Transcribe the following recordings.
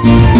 Hallelujah.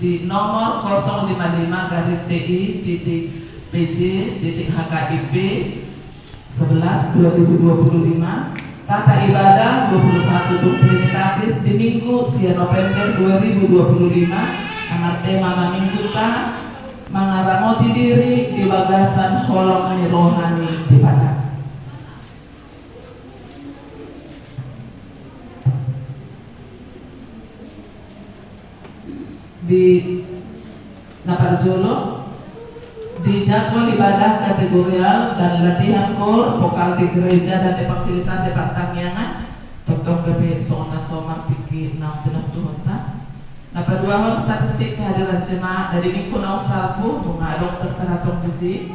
di nomor 055-TI.PJ.HKIP 11/2025, tata ibadah 21 Trinitatis di Minggu 10 November 2025, amat tema mamingguta mengaramoti diri di bagasan holong rohani di Padang. Di Naparjolo di jadwal ibadah kategorial dan latihan kor vokal di gereja dan evangelisasi Patangyangan totong bebe sona soma piki nang tenang tuhonta. Napaduahon statistik kehadiran jemaat dari minggu nau salpu mengadong terteratong besi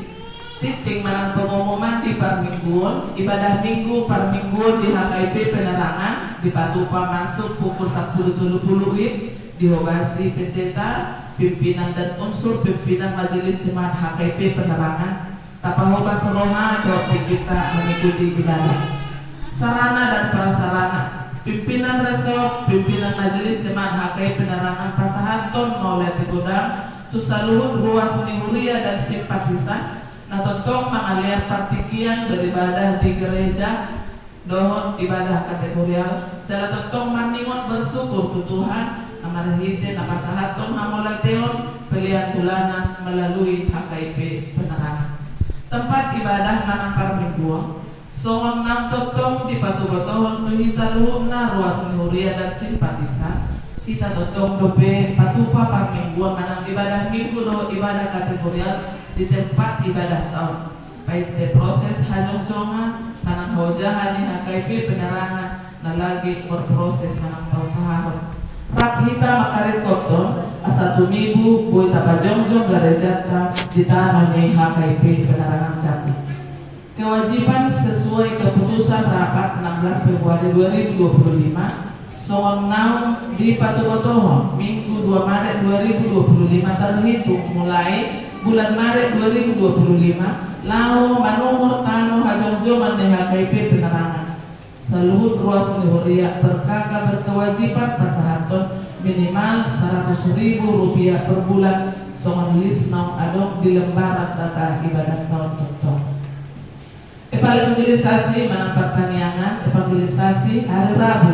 titik menang pengumuman di parmingguan ibadah minggu parmingguan di HKIP Penerangan di Patupa masuk pukul 10.30 WIB dihobasi pendeta pimpinan dan unsur pimpinan majelis jemaat HKIP Penerangan tapahoba seroha atau kita mengikuti ibadah sarana dan prasarana pimpinan resort pimpinan majelis jemaat HKIP Penerangan Pasahanton Maulid Godang tusaluhun ruas nihuria dan simpatisan natotong mengaliar partikian beribadah di gereja dohon ibadah kategorial jala totong maningon bersyukur ke Tuhan amarhite napasahaton hamolateon pilihan bulanan melalui HKIP Penerangan. Tempat ibadah manampar mingguan songon nam totong di patu-patuhon nuhita luhumna ruas nuria dan simpatisan kita totong dobe patupa parmingguan manang ibadah minggu do ibadah kategorial di tempat ibadah tahun baik de proses hajong-jongan manang hojahan di HKIP Penerangan na lagi berproses manang tau sahahon rak hita makarit koton asa tumibu boy tapajongjong garejata di tanah ni HKIP Penerangan Jati. Kewajiban sesuai keputusan rapat 16 Februari 2025 songon naung di Patukotoho Minggu 2 Maret 2025 terhitung mulai bulan Maret 2025 lao manumur tano hajongjongan ni HKIP Penerangan seluruh ruas nuhuria berkagak berkewajiban pasahaton minimal Rp100.000 per bulan songon list naung adong di lembaran data ibadah tahun tuntong. Evangelisasi manang Pertaniangan evangelisasi hari Rabu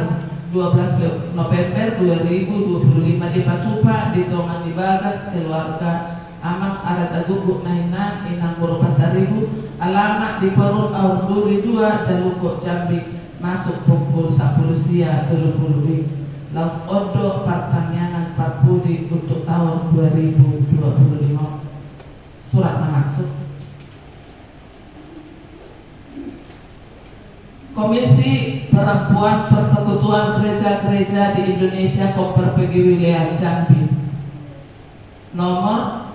12 November 2025 di Patupa di Tongan di Bagas keluarga Amang Araja Guguk Naina Inang Boro Pasaribu alamat di Perun Aunduri 2 Jalukok Jambi masuk pukul 10 siang 30 WIB Laos Odo Pertaniangan Parpudi untuk tahun 2025 surat masuk Komisi Perempuan Persekutuan Gereja-Gereja di Indonesia Koper PG Wilayah Jambi nomor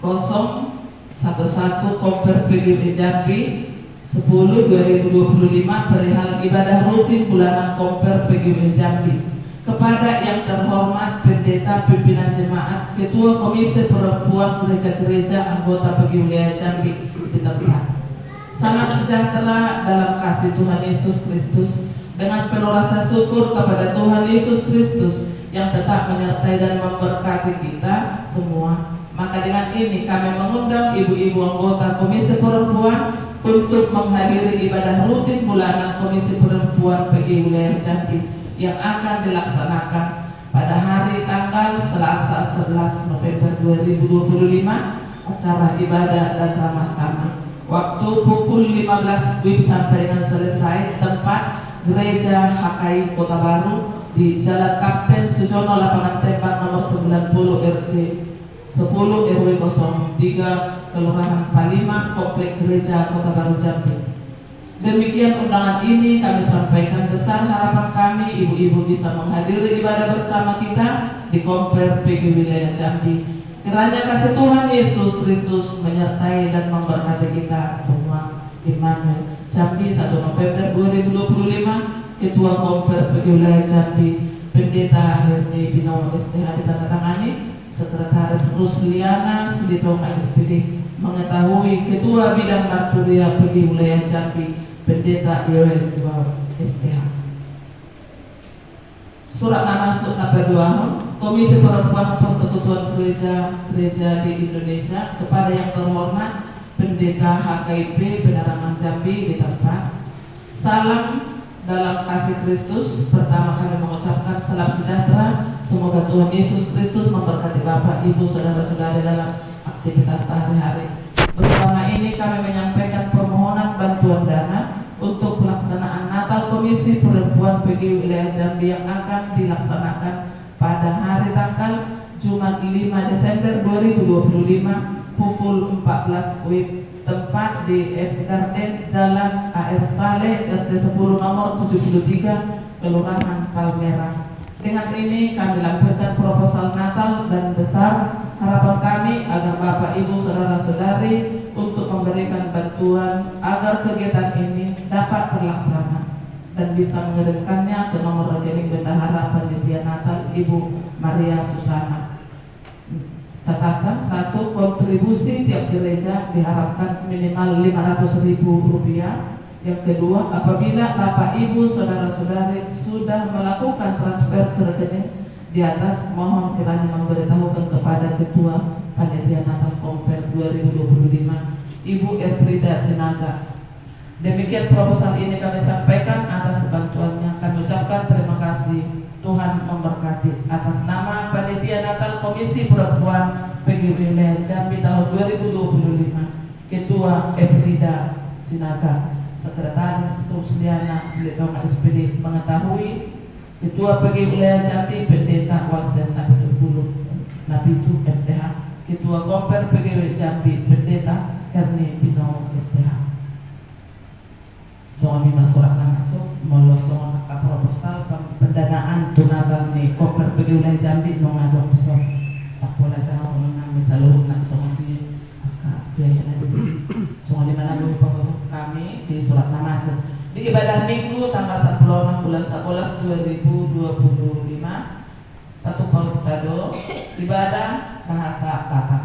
011 Koper PG Jambi 10/2025 perihal ibadah rutin bulanan Koper PGW Jambi kepada yang terhormat Pendeta Pimpinan Jemaat Ketua Komisi Perempuan Gereja-Gereja anggota PGW Jambi di tempat. Salam sejahtera dalam kasih Tuhan Yesus Kristus dengan penuh rasa syukur kepada Tuhan Yesus Kristus yang tetap menyertai dan memberkati kita semua. Maka dengan ini kami mengundang ibu-ibu anggota Komisi Perempuan untuk menghadiri ibadah rutin bulanan Komisi Perempuan PG Wilayah Jambi yang akan dilaksanakan pada hari tanggal Selasa 11 November 2025 acara ibadah dan ramah tamah waktu pukul 15 WIB sampai dengan selesai tempat Gereja HKI Kota Baru di Jalan Kapten Sujono lapangan tembak nomor 90 RT 10 RW 03 Kelurahan Palima, Komplek Gereja Kota Baru Jambi. Demikian undangan ini kami sampaikan besar harapan kami ibu-ibu bisa menghadiri ibadah bersama kita di Komper PG Wilayah Jambi. Kiranya kasih Tuhan Yesus Kristus menyertai dan memberkati kita semua. Immanuel. Jambi 1 November 2025 Ketua Komper PG Wilayah Jambi Pendeta Herni Binawa STH ditandatangani Sekretaris Rusliana Siditoma SPD mengetahui Ketua Bidang Marturia PG Wilayah Jambi Pendeta Yoel STH. Surat nama masuk nomor 2 Komisi Perempuan Persekutuan Gereja di Indonesia, kepada yang terhormat Pendeta HKIP Penerangan Jambi di tempat. Salam dalam kasih Kristus. Pertama kami mengucapkan salam sejahtera. Semoga Tuhan Yesus Kristus memberkati Bapak, Ibu, Saudara-saudari dalam aktivitas sehari-hari. Bersama ini kami menyampaikan permohonan bantuan dana untuk pelaksanaan Natal Komisi Perempuan PGW Wilayah Jambi yang akan dilaksanakan pada hari tanggal Jumat 5 Desember 2025 pukul 14 WIB, tempat di F Garden Jalan AR Saleh RT 10 nomor 73 Kelurahan Palmerah. Dengan ini kami lampirkan proposal Natal dan besar harapan kami agar Bapak, Ibu, Saudara-saudari untuk memberikan bantuan agar kegiatan ini dapat terlaksana dan bisa mengirimkannya ke nomor rekening Bendahara Panitia Natal Ibu Maria Susana. Catatan, 1, kontribusi tiap gereja diharapkan minimal Rp500.000. Yang kedua, apabila Bapak, Ibu, Saudara-saudari sudah melakukan transfer ke rekening di atas, mohon kiranya memberitahukan kepada Ketua Panitia Natal Komper 2025 Ibu Ertrida Sinaga. Demikian proposal ini kami sampaikan atas bantuannya. Kami ucapkan terima kasih. Tuhan memberkati. Atas nama Panitia Natal Komisi Perempuan PGW Wilayah Jambi tahun 2025, Ketua Ertrida Sinaga, Sekretaris Rusliana Silitong SPD mengetahui Ketua PGW Wilayah Jambi Pendeta Walsen Nabitu MTH, Ketua Komper PGW Jambi Pendeta Ernie Pino STH. Soalnya masuk molosong ke proposal pendanaan tunagal ni Komper PGW Wilayah Jambi nongadong so tak pola jauh nang misalnya nak soalnya biaya nanti soalnya mana dulu pengurus kami di surat nama masuk di ibadah minggu tanggal 10 bulan 11 2025 Patu Paut Tado ibadah bahasa Batak.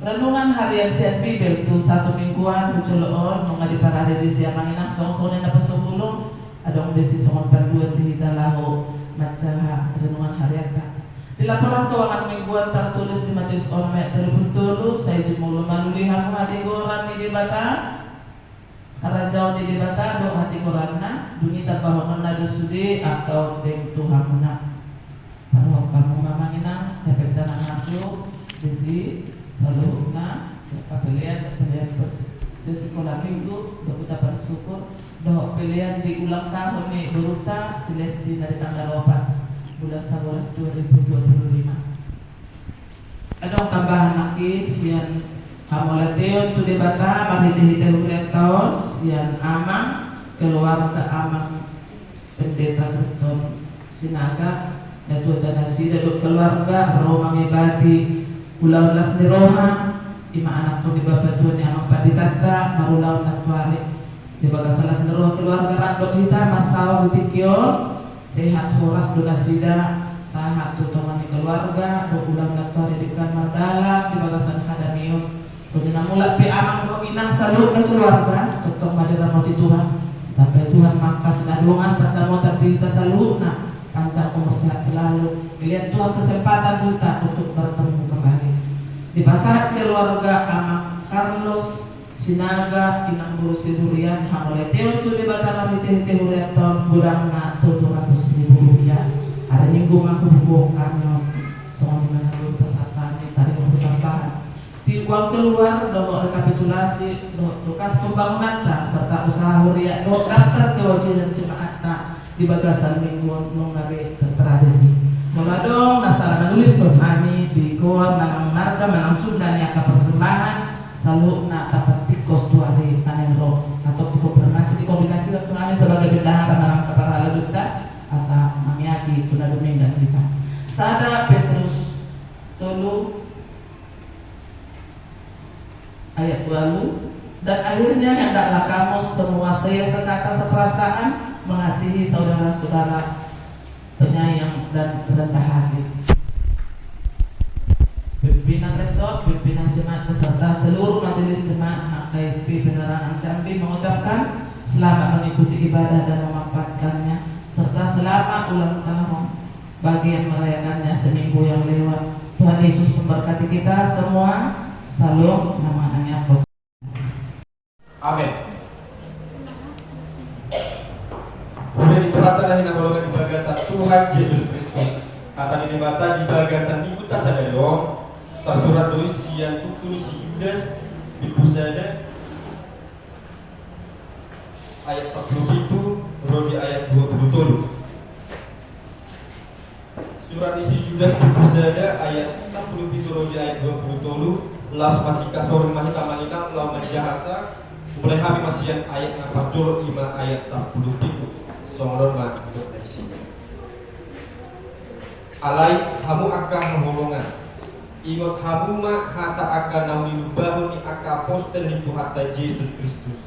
Renungan harian siap Bibel tu 1 mingguan menceloon mengali parade di siang manginang song-songnya napa sebelum ada desi songon panduan di Hitalaho macaha renungan harian tak. Di laporan keuangan mingguan tertulis di Matius ayat 37 saya dimulai malulihan hati goran di bata harajau di bata do hati goranna bunyi tabahonon nado sudi atau deng Tuhan menak. Paruh kamu mamanginang dapat tanah masuk desi selalu pilihan sekolah minggu berucapan syukur doa pilihan di ulang tahun nih beruta Celesti dari tanggal 4 bulan 11 2025. Ada tambahan lagi sian Hamolateo tu debata marhiti ulang tahun sian Amang keluarga Amang Pendeta Kriston Sinaga dan Tuhan Nasida keluarga Roma Mebati ulang las ni Roma ima anak tu di bapa Tuhan yang empat dikata marulau natuari di baga salah seluruh keluarga Randok kita masau ditikio sehat horas donasida sahat tutongan keluarga do ulang natuari di bukan mardala di baga san hadanium Pernah mulai pi amang do inang salud na keluarga tutong madira mati Tuhan tapi Tuhan mangkas nadungan pancamo tapi kita salud na pancang umur sehat selalu pilihan Tuhan kesempatan kita untuk bertemu kembali. Di pasahat keluarga Amang Carlos Sinaga Inang Guru Sidurian Hamoleteo tu di Batamar hiti-hiti hurian tahun kurang na Rp200.000. Hari Minggu aku buku kanyon soal dimana dulu pesatan tadi mau tambahan di uang keluar do rekapitulasi do kas pembangunan ta serta usaha hurian do daftar kewajiban jemaat ta di bagasan minggu nung nabe tertradisi. Memadong nasara nulis kami di goa manang marga manang cunda niaka persembahan selalu nak dapat tikos tuari panen roh atau dikoordinasi waktu kami sebagai bendahara manang kaparala duta asa mangyaki tuna duming dan kita sada Petrus tolu ayat 20 dan akhirnya hendaklah kamu semua saya sekata seperasaan mengasihi saudara-saudara penyayang dan rendah hati. Pimpinan resort, pimpinan jemaat beserta seluruh majelis jemaat HKIP Penerangan Jambi mengucapkan selamat mengikuti ibadah dan memanfaatkannya serta selamat ulang tahun bagi yang merayakannya seminggu yang lewat. Tuhan Yesus memberkati kita semua. Salam nama anaknya. Amin. Kemudian ditularkan dari golongan di bagasan Tuhan Yesus Kristus. Kata di mata di bagasan di kuta sadayong tersurat doi sian tukul si Judas di pusada ayat 10 itu rodi ayat 20 tolu. Surat isi Judas di pusada ayat 10 itu rodi ayat 20 tolu. Las masih kasor mahita malina lau menjahasa mulai kami masih ayat 45 ayat 10 itu songlon mah hidup dari sini. Alai hamu akan menghubungan ingat hamu mah hata akan nauni lubahu ni akan poster ni Tuhan Yesus Kristus.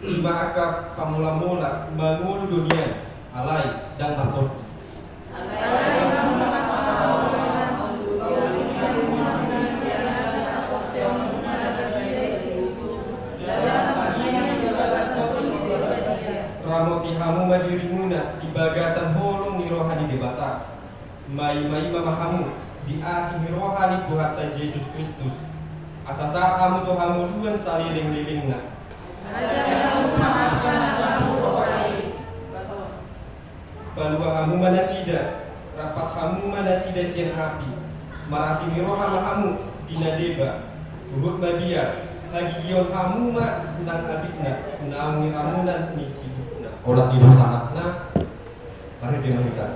Lima akan pamula-mula mengulu dunia alai dan takut. Ramoti hamu madirimuna di bagasan holong ni rohani debata. Mai mama hamu di asing rohani Tuhan Yesus Kristus. Asasa hamu to hamu duan saliling-lilingna. Balua hamu manasida, rapas hamu manasida sian api. Marasi miroha hamu dinadeba. Uhud madia, lagi gion hamu ma nang abikna, naungi ramunan misi. Orang tidur sangatna, mari dia menikah.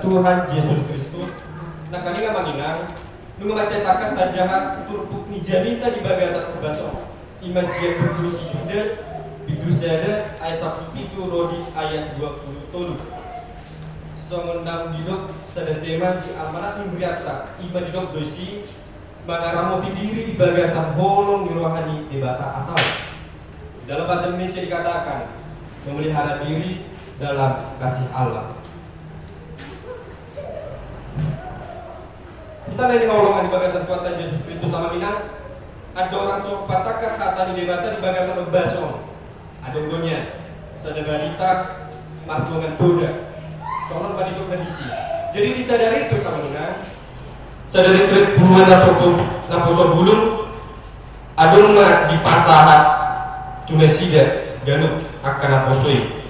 Tuhan Yesus Kristus. Nah kali manginang nunga macetakas tajahat turpuk ni jaminta di bagasan baso. Imasian berguru si Judas bidusada ayat 1 itu rodi ayat 20 tolu. Songondam didok sadetema di amanat nimbriata ima didok dosi mangaramoti diri di bagasan holong rohani debata atau dalam bahasa Indonesia dikatakan memelihara diri dalam kasih Allah. Kita lagi ngolongan di bagasan Tuhan Yesus Kristus sama minang. Ada orang sok patakas kata di debata di bagasan basong. Ada unggonya sadagarita margongan toda. Soalnya pada hidup kondisi. Jadi disadari itu teman-teman. Sadari trik puluhan naposo bulung. Ada rumah di pasahat tunesida ganuk akan naposoi.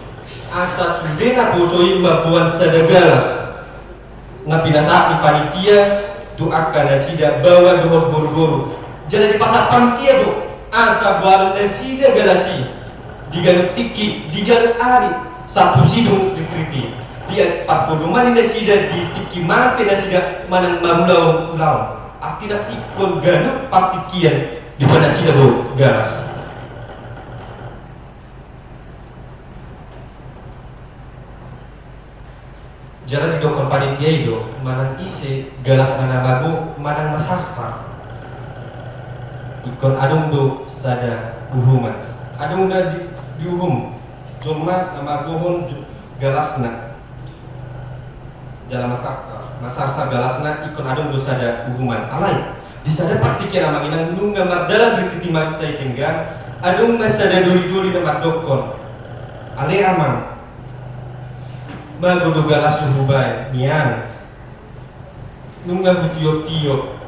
Asa sudah naposoi mabuan sadagalas. Ngapinasa panitia tu akan nasida bawa dohor boru-boru. Jadi di pasar panitia tu asa bawa nasida galasi diganut tiki diganut ari sapu sidung dikriti dia pat bodoman nasida di tiki mana nasida mana mamulau artinya ikon ganut partikian di pada nasida do galas. Jalan di dokon panitia itu manang isi galas mana bago manang masarsar ikon adung do sada uhuman adung da diuhum cuma nama gohon galasna jalan masarsar galasna ikon adung do sada uhuman alai di sada partikian amang inang nungga mardalan rikiti macai tenggang adung mas sada duri-duri nama dokon alai amang Maguduga suhubai nian nunga butiyo-tiyo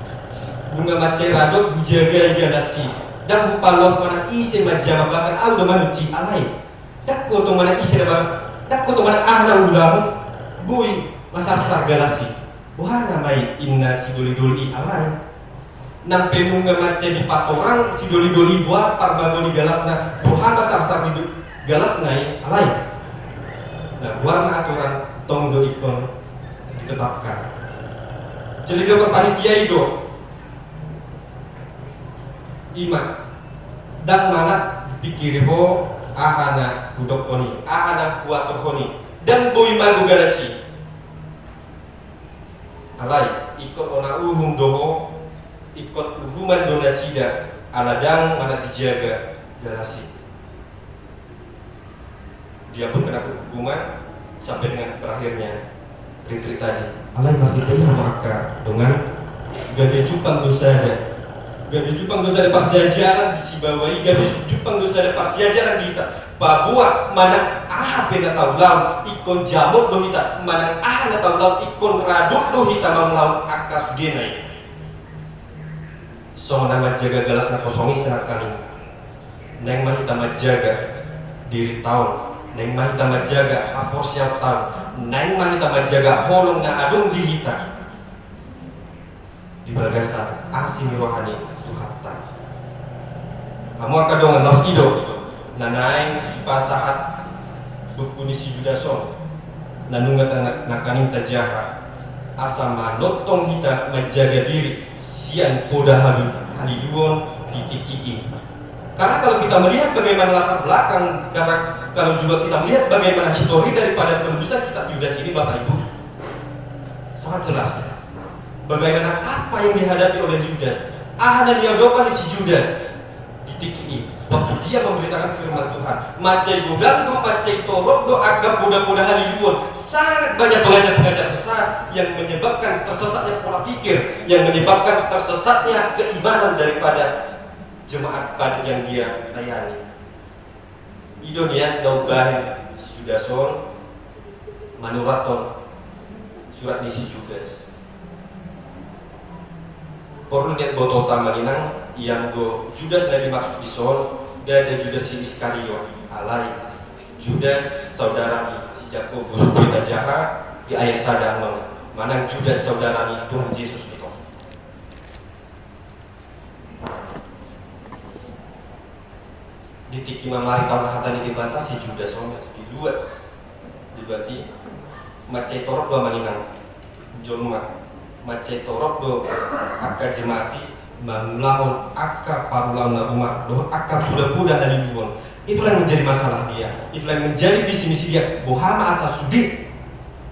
bunga macerado bujaga igalasi dak bupalos mana ise majama bahkan audo manuci alai dak ko to mana ise dak ko to mana ahna ulam bui masar galasi wahana mai inna sidoli-doli alai nang penunga mace di patorang sidoli-doli buah parmagoni galasna wahana masar galasna alai. Nah, warna aturan tongdo ikon ditetapkan. Jadi dokter panitia itu iman dan mana pikir ho ahana budok koni, ahana kuator koni dan boy magu galasi. Alai ikon ona uhum doho, ikon uhuman donasida aladang mana dijaga galasi. Dia pun kena hukuman sampai dengan berakhirnya retreat tadi. Alai makitanya maka dengan gabe jupang dosa ada, gabe jupang dosa ada persiajaran di Sibawai, gabe jupang dosa ada persiajaran di kita. Babua mana pena tahu laut ikon jamur do hita, mana na tahu laut ikon raduk do hita mamlaut akas sudena ini. So nama jaga galas na kosongi sangat kali. Neng mahita majaga diri tahun. Neng mahita majaga hapor siap tahu. Neng mahita majaga holong na adung dihita di bagasan asing rohani Tuhatta. Kamu akan dongan laf ido nanaing ipasahat bukuni si judason nanungat nakaning tajaha asa manotong kita majaga diri sian poda haliduon titiki. Karena kalau kita melihat bagaimana latar belakang, karena kalau juga kita melihat bagaimana histori daripada penebusan kitab Yudas ini, Bapak Ibu, sangat jelas bagaimana apa yang dihadapi oleh Yudas. Dan dihadapan si Yudas di tiki waktu dia memberitakan firman Tuhan. Macai gudang do, macai torok do, agak boda-boda haliduon. Sangat banyak pengajar-pengajar sesat yang menyebabkan tersesatnya pola pikir, yang menyebabkan tersesatnya keimanan daripada jemaat pada yang dia layani. Idonia naubah sudason manuraton surat nisi Judas. Perlu niat boto tamaninang yang go Judas nabi maksud dison dan ada Judas si Iskariot alai Judas saudara si Yakobus kita jaha di ayat sadang mana Judas saudara Tuhan Yesus itu. Di tiki mamari tahun hatani dibatasi Judas di dua dibati macai torok dua maningan jolma macai torok do akka jemati mamlaun akka parulaun na rumah do akka buda-buda haliduon. Itulah yang menjadi masalah dia, itulah yang menjadi visi misi dia. Bohama asa sudit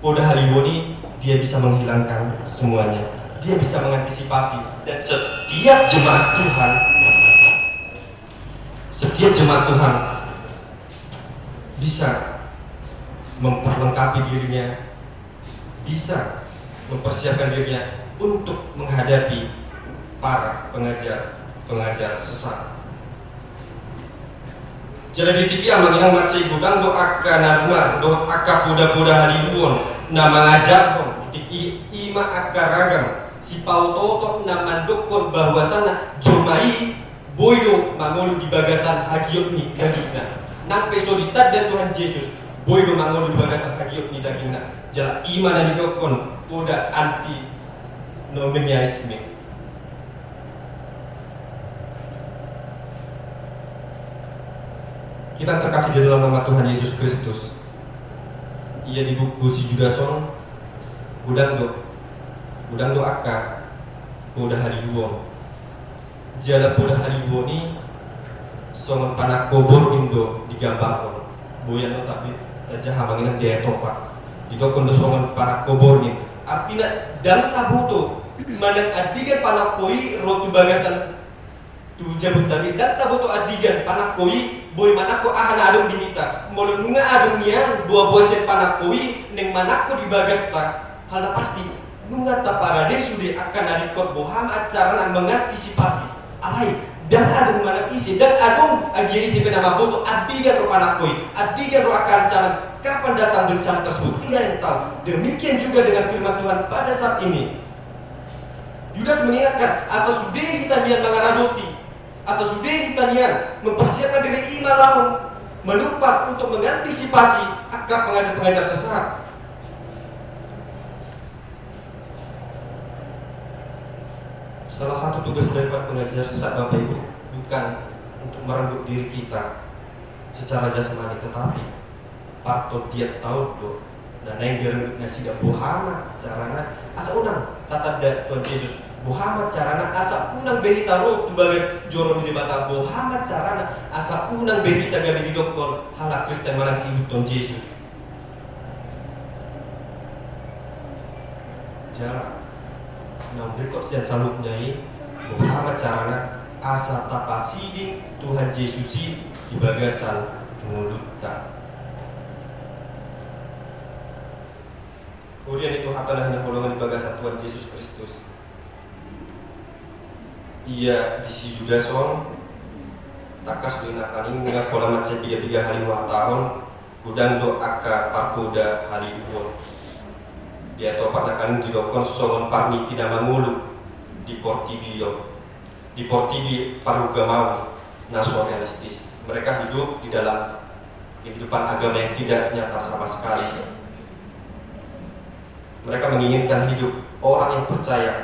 poda haliduoni dia bisa menghilangkan semuanya, dia bisa mengantisipasi. Dan setiap jemaat Tuhan bisa memperlengkapi dirinya, bisa mempersiapkan dirinya untuk menghadapi para pengajar sesat. Jadi tiki amanginang macai gudang do akka narumar do akka poda-poda haliduon na mengajak tiki ima akka ragam si pautotok na mandokon bahwasana jomai boydo mangolu di bagasan hagiot ni dagingna nang pesoditat dan Tuhan Yesus boydo mangolu di bagasan hagiot ni dagingna jala iman na didokon poda anti nominalisme. Kita terkasih di dalam nama Tuhan Yesus Kristus. Ia di buku si Judason gudang do akka poda haliduon jala poda haliduoni songon panak kobor indo digambarkan boyan tapi tajah hamanginan dia topak didokon do songon panak kobor ni artinya dalam tabuto manak adigan panak koi rotu bagasan tu jabut tapi dan tabuto adigan panak koi boy manako ahana adong dimita molo nunga adong nian dua bosen panak koi neng manako dibagas tak hal pasti nunga taparade sudah akan narikot boham acara mengantisipasi alai dan adung mana isi dan adung agi isi penama boto adigan ro panakoi adigan ro akan canan kapan datang bencana tersebut tidak yang tahu. Demikian juga dengan firman Tuhan pada saat ini. Yudas mengingatkan asa sudah kita niat mengaradoti, asa sudah kita niat mempersiapkan diri iman lahum melupas untuk mengantisipasi akan pengajar-pengajar sesat. Salah satu tugas daripada pengajar sesat Bapak Ibu bukan untuk merenggut diri kita secara jasmani, tetapi patut dia tahu tuh dan yang direnggut tidak bohama carana asa unang tata Tuhan Yesus bohama carana asa unang behita roh tu bagas joron di bata bohama carana asa unang behita gabi di dokon halak Kristen manang si Tuhan Yesus jarak nah berikut sian saluk nyai bohama carana asa tapasiding Tuhan Yesus di bagasan mulutkan. Kemudian itu hatalah yang golongan di bagasan Tuhan Yesus Kristus. Ia disi Judas on takas dinakan ini mengaku kolam macet 3 hari 2 tahun gudang do aka parkoda hari 2 dia topat nakan dilokon songon parni pidama ngulu di Portibi parugamau nasionalistis. Mereka hidup di dalam kehidupan agama yang tidak nyata sama sekali. Mereka menginginkan hidup orang yang percaya.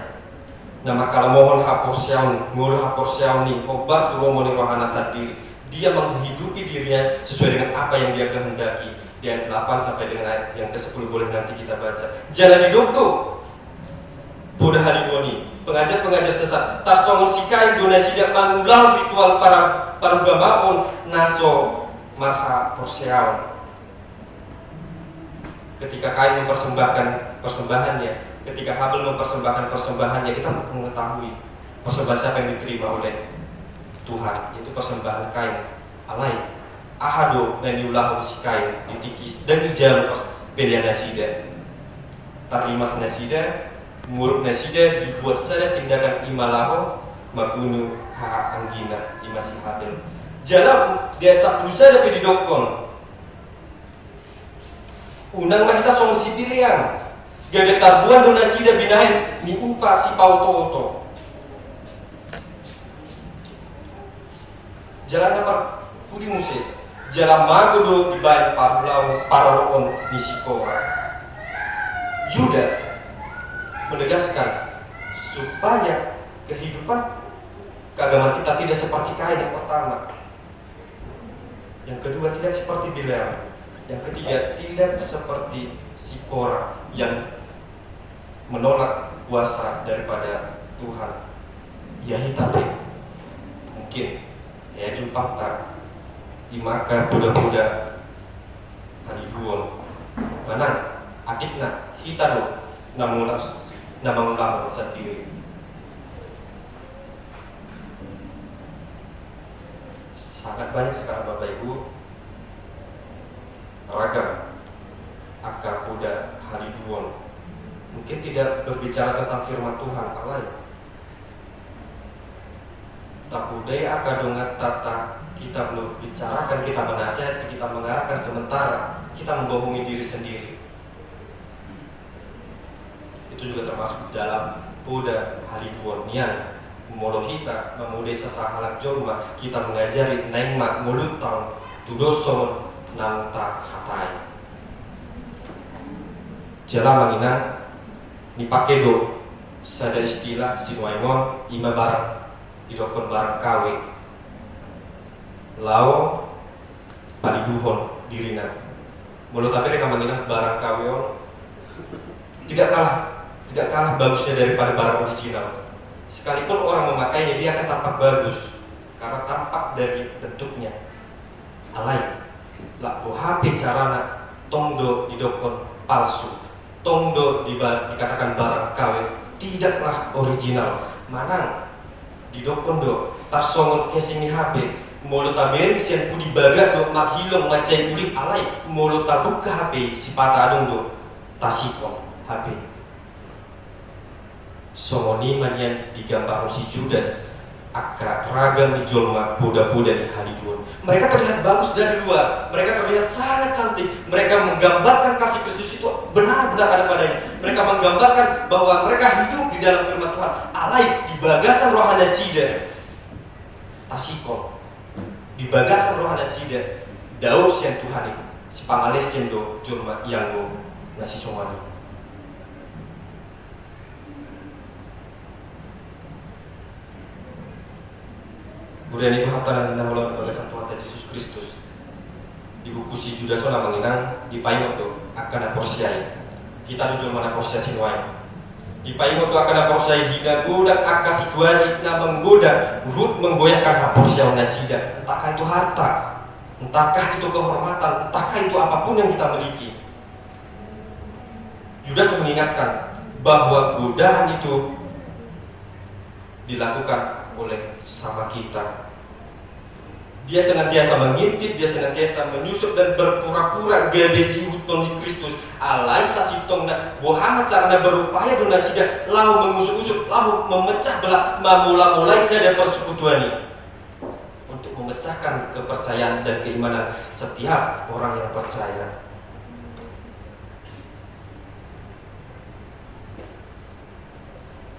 Nah maka mohon haporsiaun, ngulu haporsiaun ni obat romo ni rohana sadiri. Dia menghidupi dirinya sesuai dengan apa yang dia kehendaki. Di ayat 8 sampai dengan ayat yang ke-10 boleh nanti kita baca. Jalan hidup tuh. Bodoh haliboni, pengajar-pengajar sesat. Tarsongon sikai donasi tidak mengulang ritual para parugamaon naso marha porsiaun. Ketika Kain mempersembahkan persembahannya, ketika Habel mempersembahkan persembahannya, kita mengetahui persembahan siapa yang diterima oleh Tuhan, itu persembahan Kain. Alai ahado dan diulah si Kain ditikis dan dijalu pilihan nasida. Tarimas nasida, muruk nasida dibuat saja tindakan imalaho magunu ha anggina imasi Habel. Jalan dia satu saja di dokon. Unang kita solusi pilihan. Gede tabuan donasi dan binahin ni upa si pauto-auto. Jalan apa? Kudi musik. Jalan magodo di baik paraon nisikoa. Yudas menegaskan supaya kehidupan keagamaan kita tidak seperti Kain yang pertama. Yang kedua tidak seperti Bileam. Yang ketiga tidak seperti si Korah yang menolak kuasa daripada Tuhan. Ya tapi mungkin ya jumpa tak imaka budak-budak halibuon mana adikna kita lo namangulang sendiri. Sangat banyak sekarang Bapak Ibu ragam akar budak halibuon mungkin tidak berbicara tentang firman Tuhan alai. Tak budaya akadongat tata kita membicarakan, kita menasihati, kita mengarahkan sementara kita membohongi diri sendiri. Itu juga termasuk dalam Buddha halibuon nian molohita memudai sasahalak jorma kita mengajari naingmat mulut tahun tudoson nanta hatai. Jalan manginan ni pakai do sada istilah sinuaimon ima barang idokon barang kawe lao paliduhon dirina mulut tapi mereka mengingat barang kawe tidak kalah bagusnya daripada barang original. Sekalipun orang memakainya dia akan tampak bagus karena tampak dari bentuknya. Alai lah HP carana tongdo didokon palsu, tongdo dikatakan barang KW tidaklah original. Manang didokon do tarsongon casing HP molo taben sian pudi bagat do mahilong macai kulit alai molo tabuk ke HP si patadong do tasikon HP. Songoni manian digambar si Judas Aka ragam di jolma boda-boda di Haliduan. Mereka terlihat bagus dari luar, mereka terlihat sangat cantik. Mereka menggambarkan kasih Kristus itu benar-benar ada padanya. Mereka menggambarkan bahwa mereka hidup di dalam firman Tuhan. Alai di bagasan rohana sida tasikol, di bagasan rohana sida daur sian Tuhan itu si pangales sian do jolma yang go nasi somani. Kemudian itu harta dan ulang bagasan Tuhan Yesus Kristus di buku si Judas ona menginang di paimot do akan aporsiai kita tujuan mana porsia sinuai di paimot do akan aporsiai hina goda akan situasi na menggoda hut menggoyahkan aporsia ona sida, entahkah itu harta, entahkah itu kehormatan, entahkah itu apapun yang kita miliki. Judas mengingatkan bahwa godaan itu dilakukan oleh sesama kita. Dia senantiasa mengintip, dia senantiasa menyusup dan berpura-pura gebesi huton di Kristus. Alai sasitong na bohama carana berupaya dona sida lahu mengusuk-usuk, lahu memecah belah, memula-mulai saya persekutuan untuk memecahkan kepercayaan dan keimanan setiap orang yang percaya.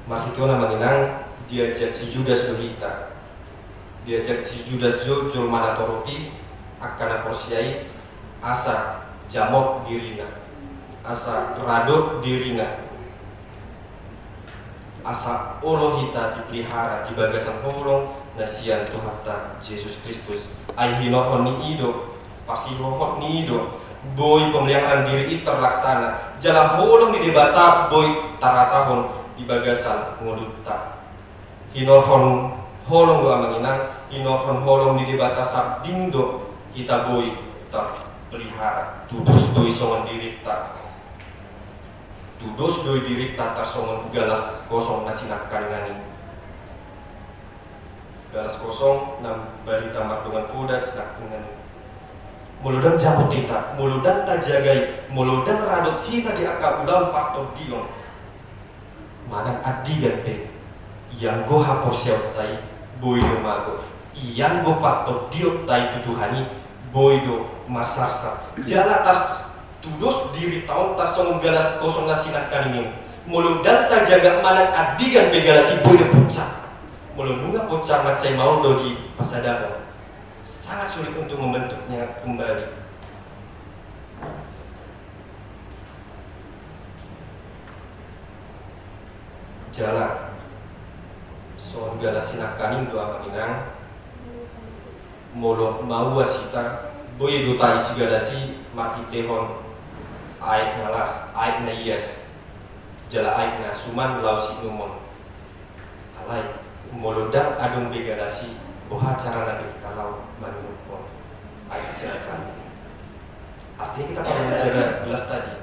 Mari kita mengenang diajak si Judas berita, diajak si Judas jol mana toropi akan aporsiai asa jamok dirina, asa radot dirina, asa olohita dipelihara di bagasan holong nasian Tuhan Yesus Kristus. Ai hinohon ni ido, pasti hohot ni ido, boy pemeliharaan diri terlaksana, jalan holong di debata boy tarasahon di bagasan ngulutta. Hinohon holong doa menginang, hinohon holong di batas sabdindo kita boy terpelihara. Tudus doi songon dirita, tudus doi dirita tersongon galas kosong nasinak karingani. Galas kosong nam barita mardungan kuda sinak karingani. Muludang jabut kita, muludang tajagai, muludang radot kita di akal ulang parto dion. Manang adigan pe yang go hapor siautai boy do mago yang go parto dioptai tuduhani boy do masarsa jala tas tudus diri tahun tas song galas kosong nasinak kaningin muludang ta jaga manang adigan pe galasi boy do pucat mulunga pucat macai mau dogi pasadaro sangat sulit untuk membentuknya kembali. Jalan soal galas sinak kaning doa menginang molo mau wasita boy duta isi galasi mati tehon ait nalas ait na yes jala ait na suman lausi numon alai molo dang adung begalasi boha cara nabi kalau manupon ait silakan. Artinya kita perlu menjaga gelas tadi,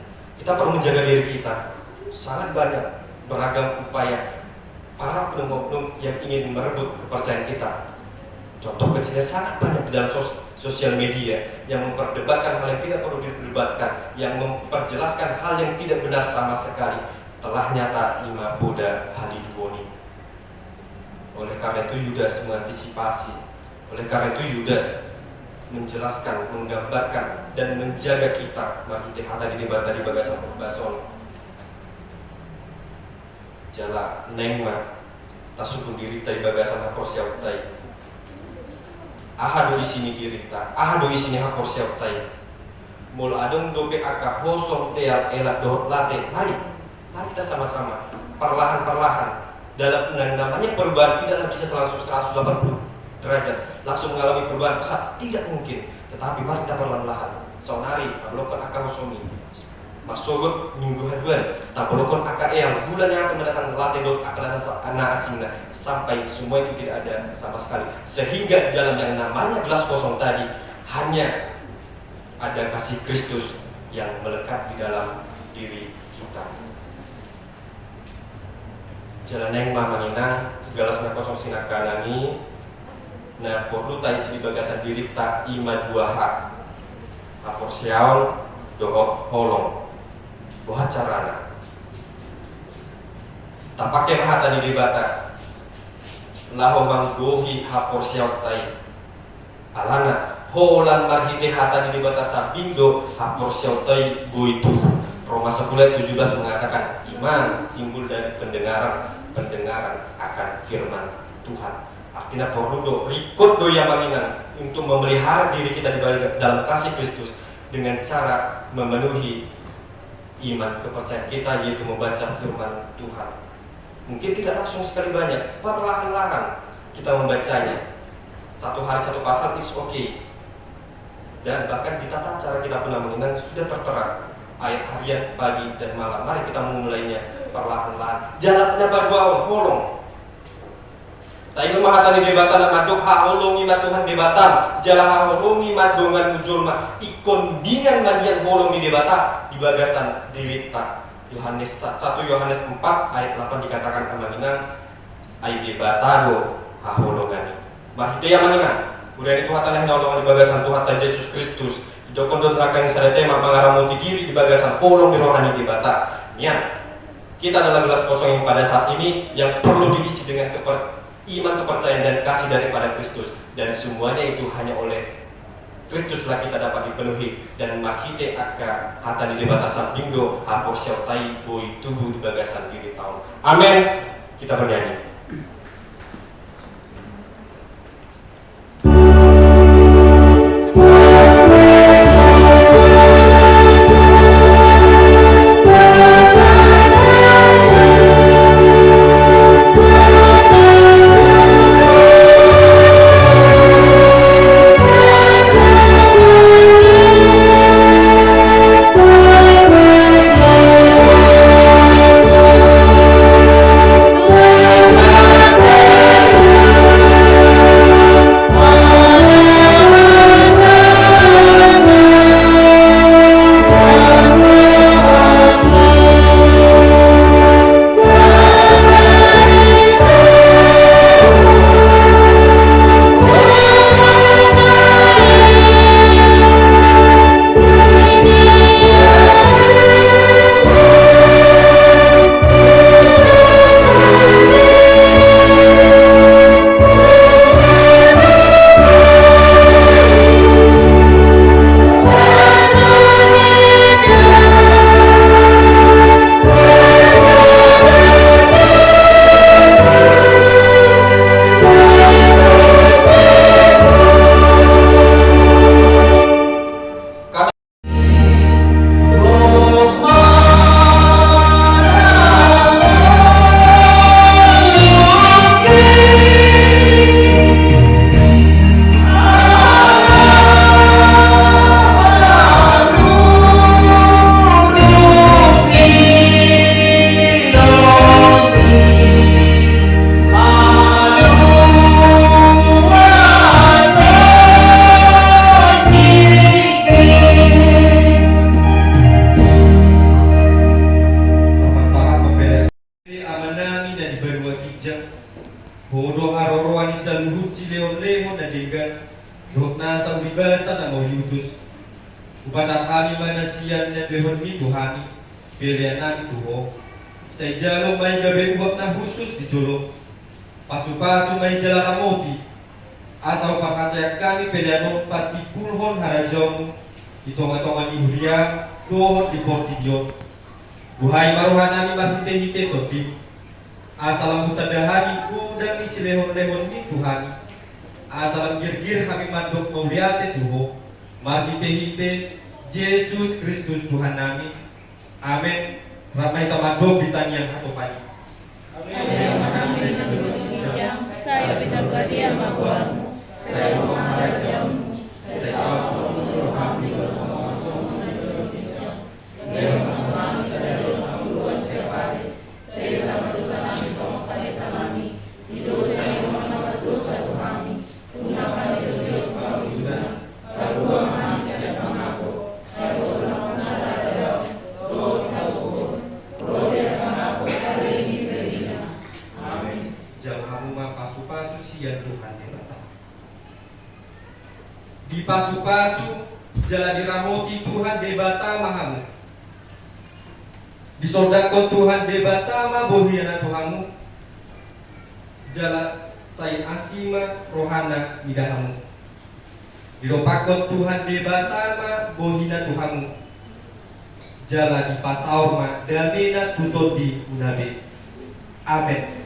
kita perlu menjaga diri kita. Sangat banyak beragam upaya para oknum-oknum yang ingin merebut kepercayaan kita. Contoh kecilnya sangat banyak di dalam sosial media yang memperdebatkan hal yang tidak perlu diperdebatkan, yang memperjelaskan hal yang tidak benar sama sekali. Telah nyata Ima Boda Haliduoni. Oleh karena itu Yudas mengantisipasi. Oleh karena itu Yudas menjelaskan, menggambarkan dan menjaga kita. Mari kita tadi dibata di bagasan bason. Jala nengma tasukun dirita di bagasan hapor siautai. Aha do di sini dirita, aha do di sini hapor siautai. Mul adong dope aka hosong teal elat do late. Mari kita sama-sama perlahan-perlahan dalam namanya perubahan tidaklah bisa langsung 180 derajat langsung mengalami perubahan pesat, tidak mungkin. Tetapi mari kita perlahan-lahan. Sonari ablokon aka hosomi masogot minggu haduan tabolokon AKL bulan yang akan mendatang latih dot akan anak asing sampai semua itu tidak ada sama sekali, sehingga dalam yang namanya gelas kosong tadi hanya ada kasih Kristus yang melekat di dalam diri kita. Jalan yang mamangina gelas kosong sinakanani nah perlu taisi di bagasan diri tak ima dua hak apor siaul dohok holong boha carana tak pakai mahata di debata laho manggohi hapor siautai alana holan marhite hata di batasa bindo hapor siautai boitu. Roma 10 ayat 17 mengatakan iman timbul dari pendengaran akan firman Tuhan. Artinya perlu rikut doya manginan untuk memelihara diri kita di dalam kasih Kristus dengan cara memenuhi iman kepercayaan kita, yaitu membaca firman Tuhan. Mungkin tidak langsung sekali banyak, perlahan-lahan kita membacanya. Satu hari satu pasal is okay. Dan bahkan di tata cara kita pernah mengingat sudah tertera ayat harian, pagi dan malam. Mari kita memulainya perlahan-lahan. Jalannya badua holong. Tayo mahatani debatan madok haolongi matuhan debatan jala haolongi madongan mujulma ikon dian manian holong di debata di bagasan dirita. Yohanes 1 Yohanes 4 ayat 8 dikatakan amanina ay debatado haolongani. Mahite amanina udah itu hatalah nolongan di bagasan Tuhan ta Yesus Kristus. Jokon dot akan sada tema mangaramuti diri di bagasan holong di rohani debata. Nian kita adalah gelas kosong yang pada saat ini yang perlu diisi dengan iman, kepercayaan dan kasih daripada Kristus, dan semuanya itu hanya oleh Kristuslah kita dapat dipenuhi. Dan mahite akka hata di batasan bindo hapor syautai boy tubuh di bagasan diri tahun. Amin. Kita bernyanyi. Pasu-pasu may jala kamoti asal pakasya kami pedano pati pulhon harajomu itonga-tonga ni huria dohot di portidyon buhay maruhan nami mahite-hite totim asalam hutadahani kuda mi silehon-lehon ni Tuhan asalam gir-gir kami mandok mauliate tuho mahite-hite Yesus Kristus Tuhan nami. Amin. Ramai tamandok di tanyang hatopani. Saya pinagbadia maguarmu, saya maharajamu, saya tahu rohani berkomunikasi dengan Dia mengamani saya dengan dua sekali. Saya sama dosa nami sama pada salami. Itu saya mengamar dosa rohani. Gunakan itu kau juga. Kalau mengamani saya mengaku. Kalau mengamani raja, roh tahu, roh dia sangat hari ini berinya. Amin. Jalhamu pasu-pasu sian Tuhan debata. Di pasu-pasu jala diramoti Tuhan debata mahamu. Di sodakon Tuhan debata ma bohiana Tuhanmu. Jala sai asima rohana midahamu. Diropakon Tuhan debatama bohina Tuhanmu. Jala di pasau ma damena tutut di unabe. Amin.